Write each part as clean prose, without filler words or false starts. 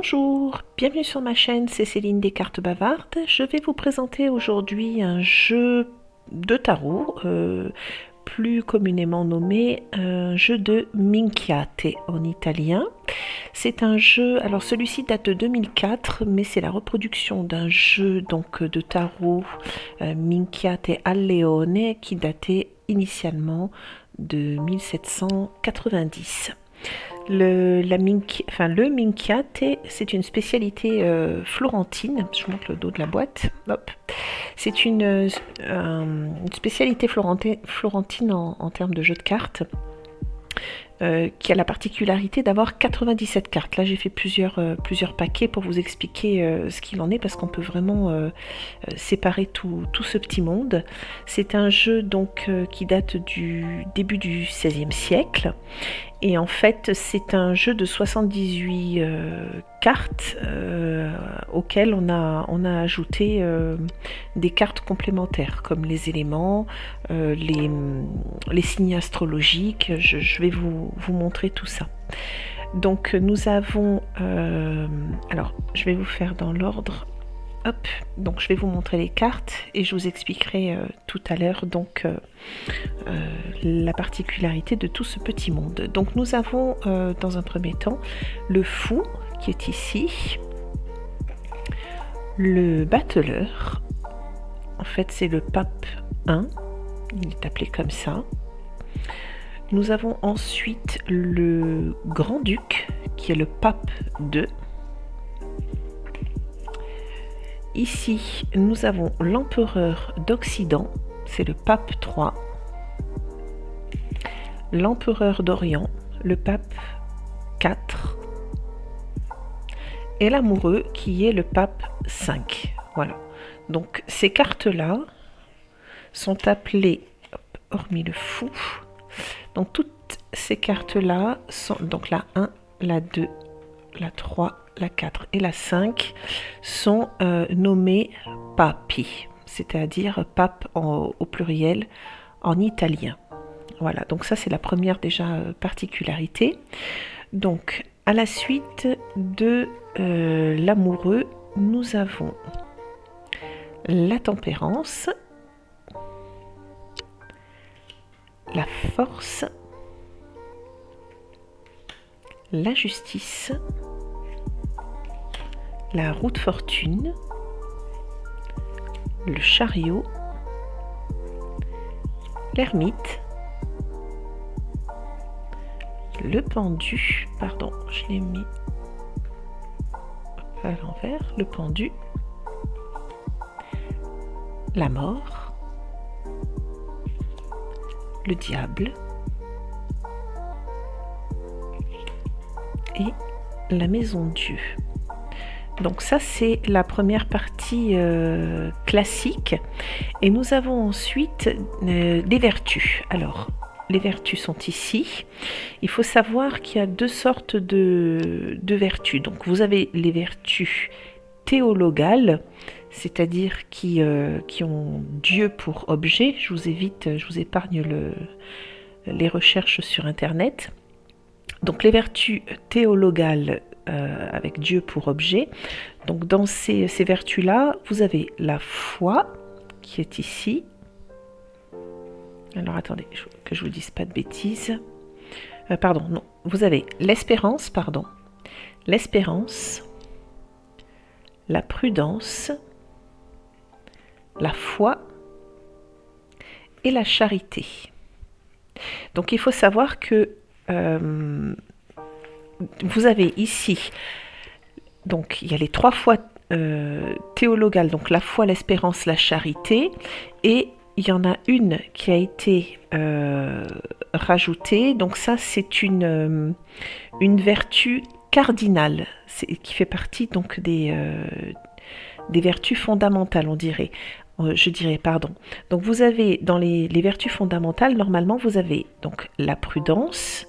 Bonjour, bienvenue sur ma chaîne, c'est Céline des cartes bavardes. Je vais vous présenter aujourd'hui un jeu de tarot, plus communément nommé un jeu de Minchiate en italien. C'est un jeu, alors celui-ci date de 2004, mais c'est la reproduction d'un jeu donc de tarot Minchiate al Leone qui datait initialement de 1790. Le Minchiate, c'est une spécialité florentine. Je vous montre le dos de la boîte. Hop. C'est une spécialité florentine en termes de jeu de cartes. Qui a la particularité d'avoir 97 cartes. Là, j'ai fait plusieurs paquets pour vous expliquer ce qu'il en est, parce qu'on peut vraiment séparer tout ce petit monde. C'est un jeu donc qui date du début du XVIe siècle. Et en fait, c'est un jeu de 78 cartes auxquelles on a ajouté des cartes complémentaires, comme les éléments, les signes astrologiques. Je vais vous montrer tout ça. Donc nous avons... alors, je vais vous faire dans l'ordre. Hop, donc je vais vous montrer les cartes et je vous expliquerai tout à l'heure donc la particularité de tout ce petit monde. Donc nous avons dans un premier temps le fou qui est ici, le battleur, en fait c'est le pape 1, il est appelé comme ça. Nous avons ensuite le grand-duc qui est le pape 2. Ici, nous avons l'empereur d'Occident, c'est le pape 3. L'empereur d'Orient, le pape 4. Et l'amoureux qui est le pape 5. Voilà. Donc ces cartes-là sont appelées, hormis le fou, donc toutes ces cartes-là sont, donc la 1, la 2, la 3, la 4 et la 5 sont nommées papi, c'est-à-dire pape au pluriel en italien. Voilà, donc ça c'est la première déjà particularité. Donc à la suite de l'amoureux, nous avons la tempérance, la force, la justice, la roue de fortune, le chariot, l'ermite, le pendu, pardon, je l'ai mis à l'envers, le pendu, la mort, le diable et la maison Dieu. Donc ça c'est la première partie classique, et nous avons ensuite les vertus. Alors les vertus sont ici. Il faut savoir qu'il y a deux sortes de vertus. Donc vous avez les vertus théologales, c'est-à-dire qui ont Dieu pour objet. Je vous épargne les recherches sur internet. Donc les vertus théologales avec Dieu pour objet. Donc dans ces vertus-là, vous avez la foi qui est ici. Alors attendez, que je vous dise pas de bêtises. Pardon, non. Vous avez l'espérance, l'espérance, la prudence, la foi et la charité. Donc il faut savoir que vous avez ici, donc il y a les trois foi théologales, donc la foi, l'espérance, la charité, et il y en a une qui a été rajoutée, donc ça c'est une vertu cardinale, qui fait partie donc des vertus fondamentales, je dirais, pardon. Donc vous avez dans les vertus fondamentales, normalement vous avez donc la prudence,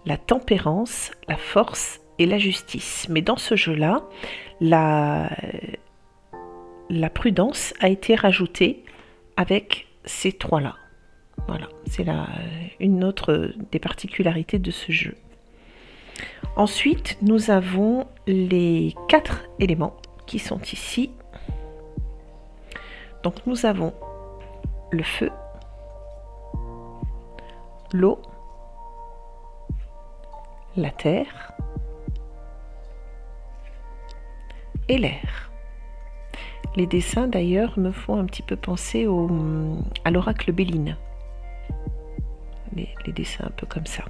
la tempérance, la force et la justice. Mais dans ce jeu-là, la prudence a été rajoutée avec ces trois-là. Voilà, c'est une autre des particularités de ce jeu. Ensuite, nous avons les 4 éléments qui sont ici. Donc nous avons le feu, l'eau, la terre et l'air. Les dessins d'ailleurs me font un petit peu penser à l'oracle Béline. Les dessins un peu comme ça.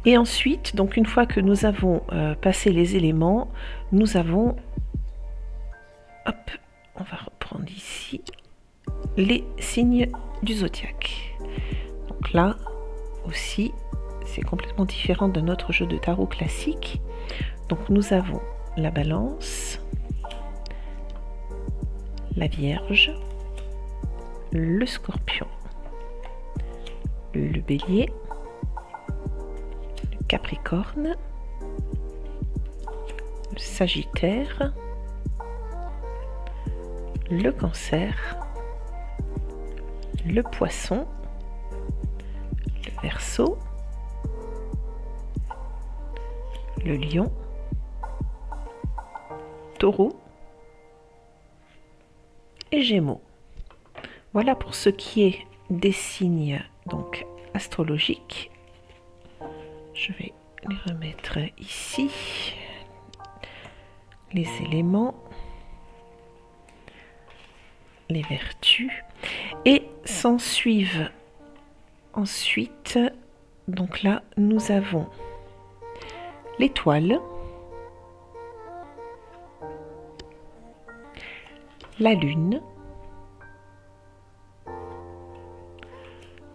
Et ensuite, donc une fois que nous avons passé les éléments, nous avons, hop, on va reprendre ici, les signes du zodiaque. Donc là aussi, c'est complètement différent de notre jeu de tarot classique. Donc nous avons la balance, la vierge, le scorpion, le bélier, le capricorne, le sagittaire, le cancer, le poisson, le verseau, le lion, taureau et gémeaux. Voilà pour ce qui est des signes donc astrologiques. Je vais les remettre ici. Les éléments, les vertus, et s'en suivent ensuite, donc là nous avons l'étoile, la lune,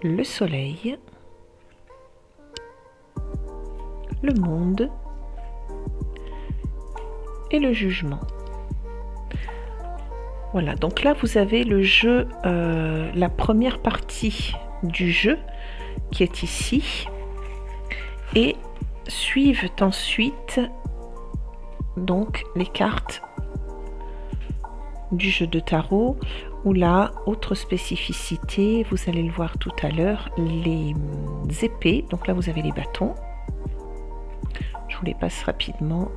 le soleil, le monde et le jugement. Voilà, donc là vous avez le jeu, la première partie du jeu qui est ici, et suivent ensuite donc les cartes du jeu de tarot, où là, autre spécificité, vous allez le voir tout à l'heure, les épées. Donc là vous avez les bâtons. Je vous les passe rapidement.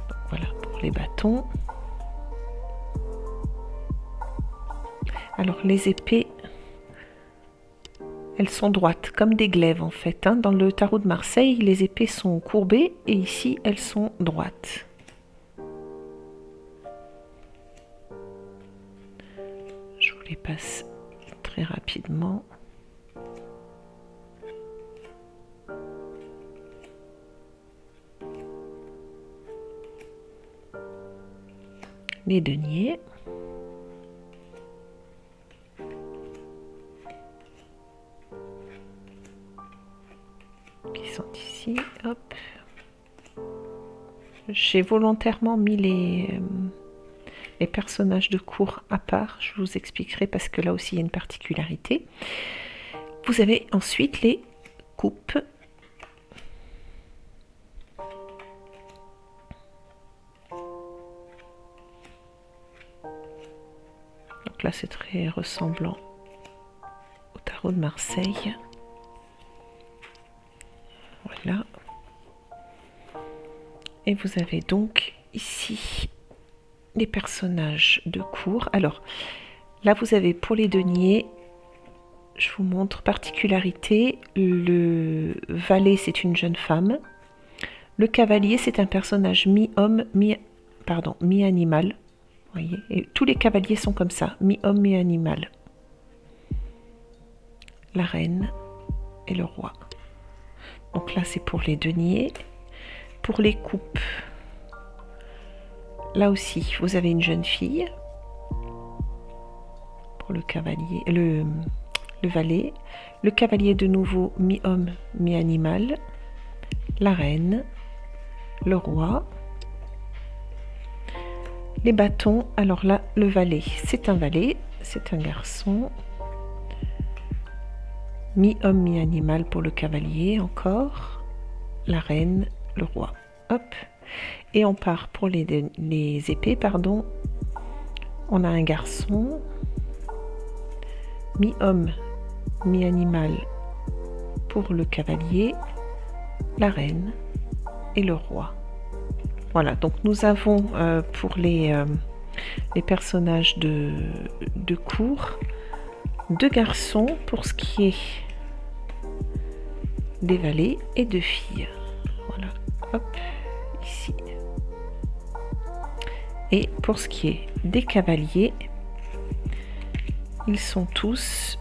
Donc voilà pour les bâtons. Alors les épées, elles sont droites, comme des glaives en fait. Dans le tarot de Marseille, les épées sont courbées et ici, elles sont droites. Je vous les passe très rapidement. Les deniers. Qui sont ici, hop. J'ai volontairement mis les personnages de cour à part, je vous expliquerai parce que là aussi il y a une particularité. Vous avez ensuite les coupes. Donc là c'est très ressemblant au tarot de Marseille. Voilà. Et vous avez donc ici les personnages de cour. Alors là vous avez pour les deniers, je vous montre particularité, le valet c'est une jeune femme, le cavalier c'est un personnage mi-homme, mi-animal. Voyez, et tous les cavaliers sont comme ça, mi-homme, mi-animal. La reine et le roi. Donc là c'est pour les deniers. Pour les coupes, là aussi vous avez une jeune fille. Pour le cavalier, le valet, le cavalier de nouveau mi-homme, mi-animal, la reine, le roi. Les bâtons, alors là le valet, c'est un garçon. Mi-homme, mi-animal pour le cavalier encore, la reine, le roi. Hop. Et on part pour les épées, pardon. On a un garçon, mi-homme, mi-animal pour le cavalier, la reine et le roi. Voilà, donc nous avons pour les personnages de cour, 2 garçons pour ce qui est des valets et 2 filles. Voilà, hop, ici. Et pour ce qui est des cavaliers, ils sont tous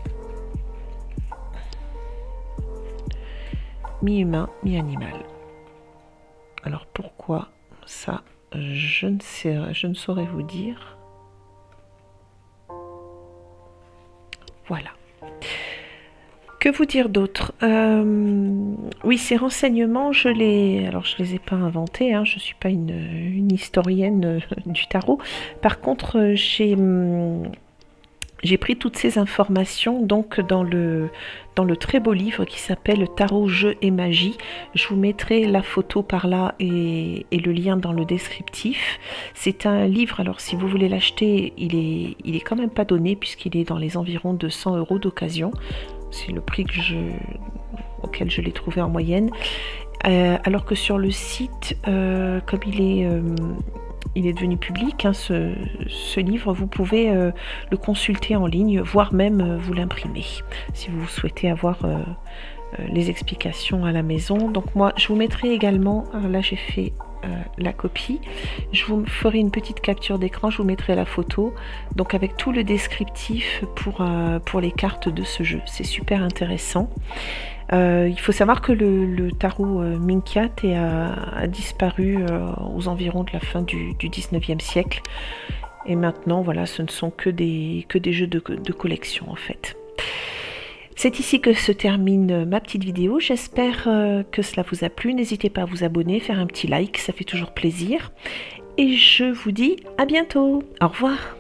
mi-humain, mi-animal. Alors pourquoi ça, je ne saurais vous dire. Voilà. Que vous dire d'autre? Oui, ces renseignements, je les ai pas inventés, hein, je suis pas une historienne du tarot. Par contre, j'ai pris toutes ces informations donc dans le très beau livre qui s'appelle Tarot, jeux et magie. Je vous mettrai la photo par là et le lien dans le descriptif. C'est un livre, alors si vous voulez l'acheter, il est quand même pas donné puisqu'il est dans les environs de 100 € d'occasion. C'est le prix auquel je l'ai trouvé en moyenne. Alors que sur le site, comme il est devenu public, hein, ce livre, vous pouvez le consulter en ligne, voire même vous l'imprimer, si vous souhaitez avoir les explications à la maison. Donc moi, je vous mettrai également, là j'ai fait la copie, je vous ferai une petite capture d'écran, je vous mettrai la photo, donc avec tout le descriptif pour les cartes de ce jeu. C'est super intéressant. Il faut savoir que le tarot Minkyat a disparu aux environs de la fin du 19e siècle. Et maintenant, voilà, ce ne sont que des jeux de collection en fait. C'est ici que se termine ma petite vidéo. J'espère que cela vous a plu. N'hésitez pas à vous abonner, faire un petit like, ça fait toujours plaisir. Et je vous dis à bientôt. Au revoir.